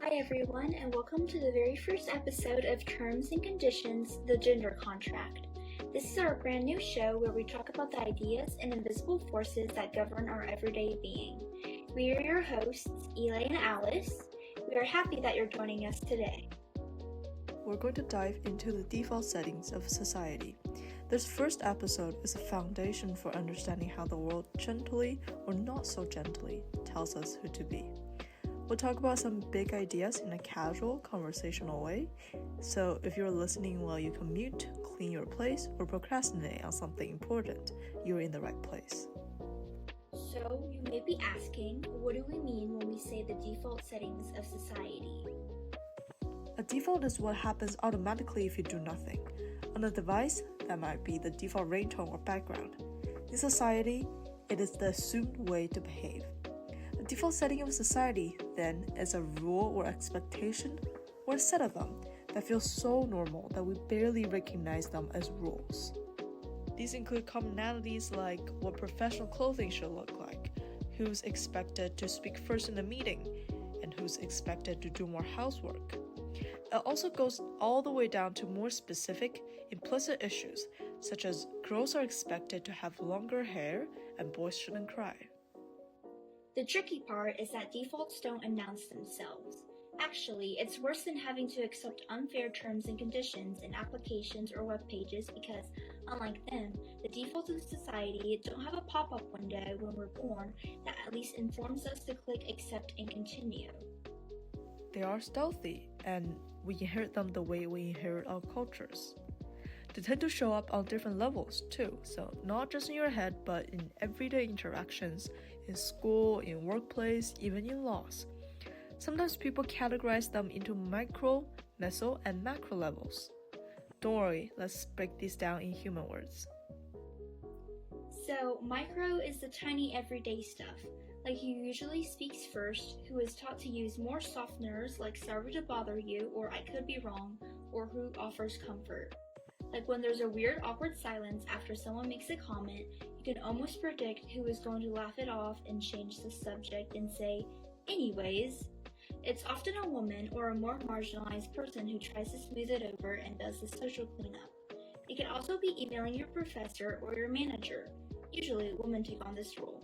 Hi everyone, and welcome to the very first episode of Terms and Conditions, the Gender Contract. This is our brand new show where we talk about the ideas and invisible forces that govern our everyday being. We are your hosts, Eli and Alice. We are happy that you're joining us today. We're going to dive into the default settings of society. This first episode is a foundation for understanding how the world gently or not so gently tells us who to be. We'll talk about some big ideas in a casual, conversational way. So if you're listening while you commute, clean your place, or procrastinate on something important, you're in the right place. So you may be asking, what do we mean when we say the default settings of society? A default is what happens automatically if you do nothing. On a device, that might be the default ringtone or background. In society, it is the assumed way to behave. The default setting of society, then, is a rule or expectation, or a set of them, that feel so normal that we barely recognize them as rules. These include commonalities like what professional clothing should look like, who's expected to speak first in a meeting, and who's expected to do more housework. It also goes all the way down to more specific, implicit issues, such as girls are expected to have longer hair and boys shouldn't cry. The tricky part is that defaults don't announce themselves. Actually, it's worse than having to accept unfair terms and conditions in applications or web pages because, unlike them, the defaults of society don't have a pop-up window when we're born that at least informs us to click accept and continue. They are stealthy, and we inherit them the way we inherit our cultures. They tend to show up on different levels too, so not just in your head, but in everyday interactions, in school, in workplace, even in laws. Sometimes people categorize them into micro, meso, and macro levels. Don't worry, let's break these down in human words. So, micro is the tiny everyday stuff, like who usually speaks first, who is taught to use more softeners like sorry to bother you or I could be wrong, or who offers comfort. Like when there's a weird awkward silence after someone makes a comment, you can almost predict who is going to laugh it off and change the subject and say, anyways. It's often a woman or a more marginalized person who tries to smooth it over and does the social cleanup. It can also be emailing your professor or your manager. Usually women take on this role.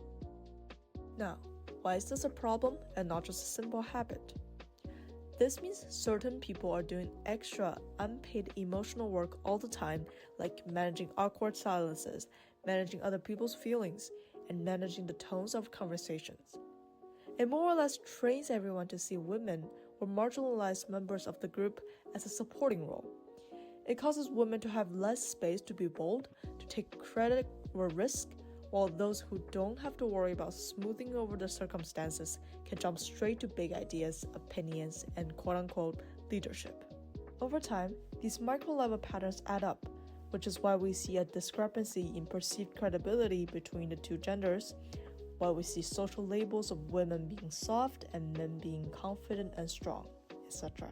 Now, why is this a problem and not just a simple habit? This means certain people are doing extra, unpaid emotional work all the time, like managing awkward silences, managing other people's feelings, and managing the tones of conversations. It more or less trains everyone to see women or marginalized members of the group as a supporting role. It causes women to have less space to be bold, to take credit or risk, while those who don't have to worry about smoothing over the circumstances can jump straight to big ideas, opinions, and quote-unquote leadership. Over time, these micro-level patterns add up, which is why we see a discrepancy in perceived credibility between the two genders, why we see social labels of women being soft and men being confident and strong, etc.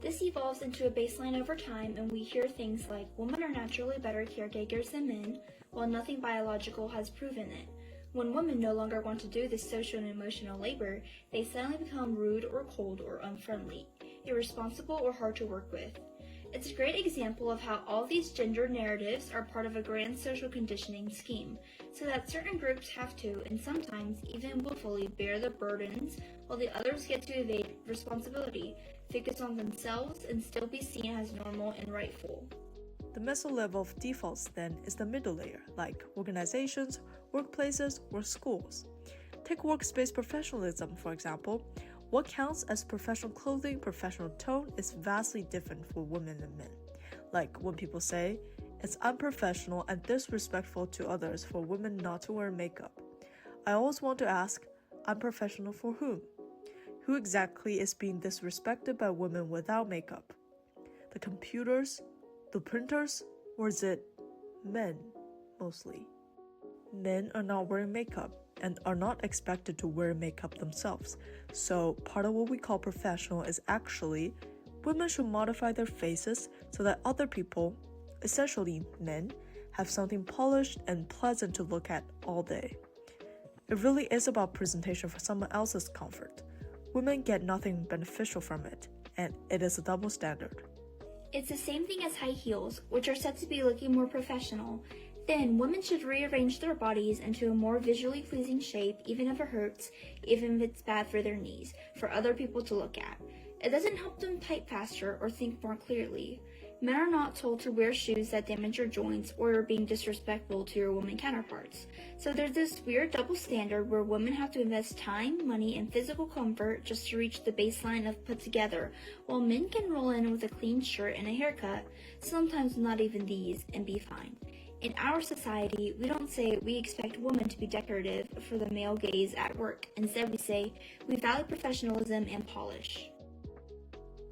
This evolves into a baseline over time, and we hear things like women are naturally better caretakers than men, while nothing biological has proven it. When women no longer want to do this social and emotional labor, they suddenly become rude or cold or unfriendly, irresponsible or hard to work with. It's a great example of how all these gender narratives are part of a grand social conditioning scheme, so that certain groups have to, and sometimes even willfully, bear the burdens, while the others get to evade responsibility, focus on themselves, and still be seen as normal and rightful. The meso level of defaults then is the middle layer, like organizations, workplaces, or schools. Take workspace professionalism, for example. What counts as professional clothing, professional tone is vastly different for women and men. Like when people say, it's unprofessional and disrespectful to others for women not to wear makeup. I always want to ask, unprofessional for whom? Who exactly is being disrespected by women without makeup? The computers? The printers? Or is it men, mostly? Men are not wearing makeup and are not expected to wear makeup themselves. So part of what we call professional is actually women should modify their faces so that other people, essentially men, have something polished and pleasant to look at all day. It really is about presentation for someone else's comfort. women get nothing beneficial from it, and it is a double standard. It's the same thing as high heels, which are said to be looking more professional. Then, women should rearrange their bodies into a more visually pleasing shape, even if it hurts, even if it's bad for their knees, for other people to look at. It doesn't help them type faster or think more clearly. Men are not told to wear shoes that damage your joints or are being disrespectful to your women counterparts. So there's this weird double standard where women have to invest time, money, and physical comfort just to reach the baseline of put together, while men can roll in with a clean shirt and a haircut, sometimes not even these, and be fine. In our society, we don't say we expect women to be decorative for the male gaze at work. Instead, we say we value professionalism and polish.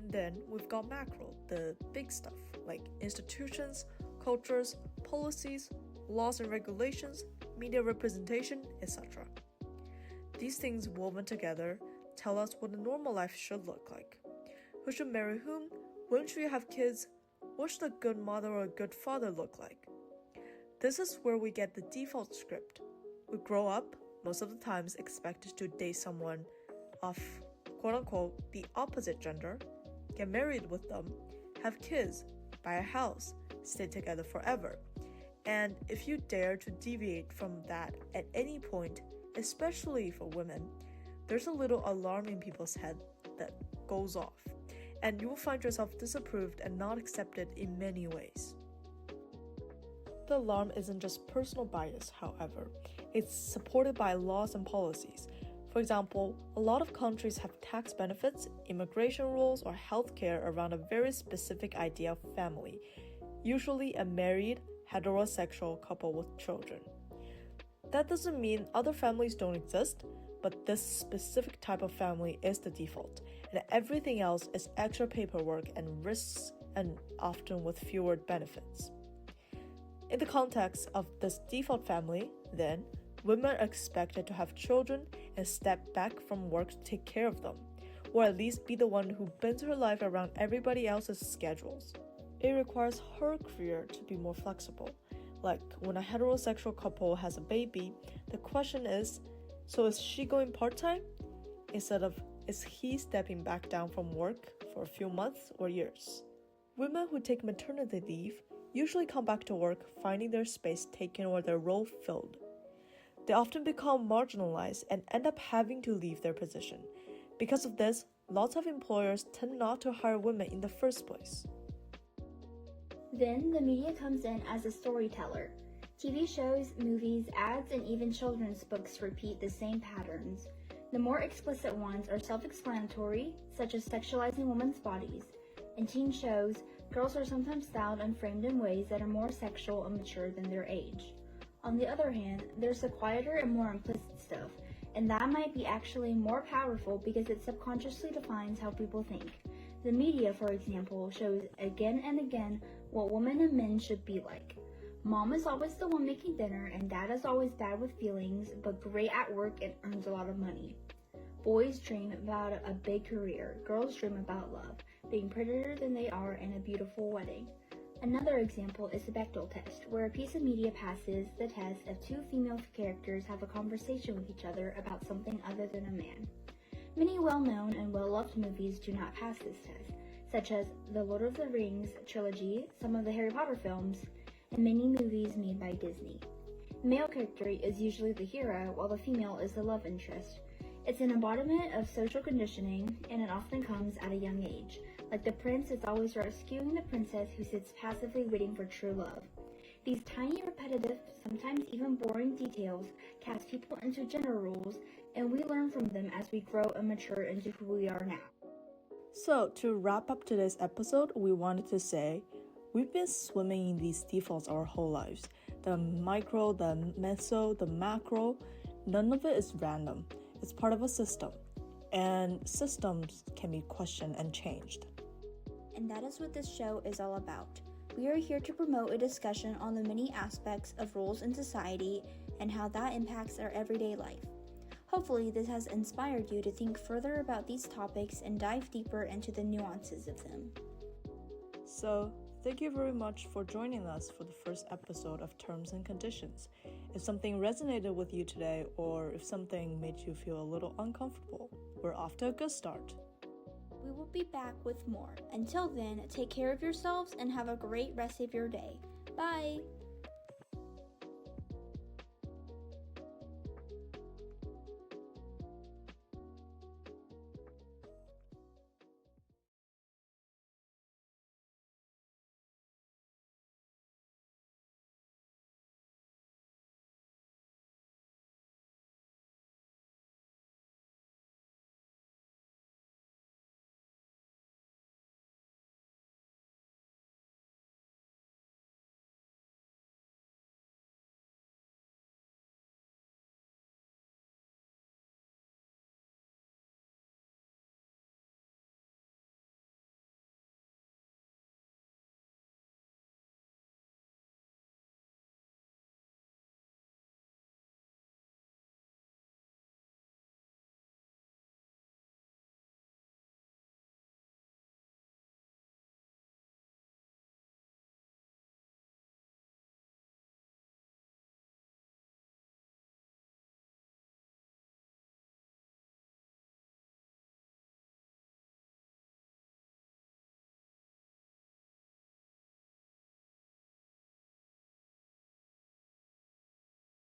Then we've got macro, the big stuff, like institutions, cultures, policies, laws and regulations, media representation, etc. These things woven together tell us what a normal life should look like. Who should marry whom? When should you have kids? What should a good mother or a good father look like? This is where we get the default script. We grow up, most of the times expected to date someone of quote-unquote the opposite gender, get married with them, have kids, buy a house, stay together forever. And if you dare to deviate from that at any point, especially for women, there's a little alarm in people's head that goes off, and you will find yourself disapproved and not accepted in many ways. The alarm isn't just personal bias, however. It's supported by laws and policies. For example, a lot of countries have tax benefits, immigration rules, or healthcare around a very specific idea of family, usually a married, heterosexual couple with children. That doesn't mean other families don't exist, but this specific type of family is the default, and everything else is extra paperwork and risks, and often with fewer benefits. In the context of this default family, then, women are expected to have children and step back from work to take care of them, or at least be the one who bends her life around everybody else's schedules. It requires her career to be more flexible. Like when a heterosexual couple has a baby, the question is, so is she going part-time? Instead of, is he stepping back down from work for a few months or years? Women who take maternity leave usually come back to work finding their space taken or their role filled. They often become marginalized and end up having to leave their position. Because of this, lots of employers tend not to hire women in the first place. Then the media comes in as a storyteller. TV shows, movies, ads, and even children's books repeat the same patterns. The more explicit ones are self-explanatory, such as sexualizing women's bodies. In teen shows, girls are sometimes styled and framed in ways that are more sexual and mature than their age. On the other hand, there's the quieter and more implicit stuff, and that might be actually more powerful because it subconsciously defines how people think. The media, for example, shows again and again what women and men should be like. Mom is always the one making dinner, and dad is always bad with feelings, but great at work and earns a lot of money. Boys dream about a big career. Girls dream about love, being prettier than they are, and a beautiful wedding. Another example is the Bechdel test, where a piece of media passes the test if two female characters have a conversation with each other about something other than a man. Many well-known and well-loved movies do not pass this test, such as the Lord of the Rings trilogy, some of the Harry Potter films, and many movies made by Disney. The male character is usually the hero, while the female is the love interest. It's an embodiment of social conditioning, and it often comes at a young age. Like the prince is always rescuing the princess who sits passively waiting for true love. These tiny, repetitive, sometimes even boring details cast people into gender roles, and we learn from them as we grow and mature into who we are now. So, to wrap up today's episode, we wanted to say, we've been swimming in these defaults our whole lives. The micro, the meso, the macro, none of it is random. It's part of a system, and systems can be questioned and changed. And that is what this show is all about. We are here to promote a discussion on the many aspects of roles in society and how that impacts our everyday life. Hopefully, this has inspired you to think further about these topics and dive deeper into the nuances of them. So, Thank you very much for joining us for the first episode of Terms and Conditions. If something resonated with you today, or if something made you feel a little uncomfortable, we're off to a good start. We will be back with more. Until then, take care of yourselves and have a great rest of your day. Bye!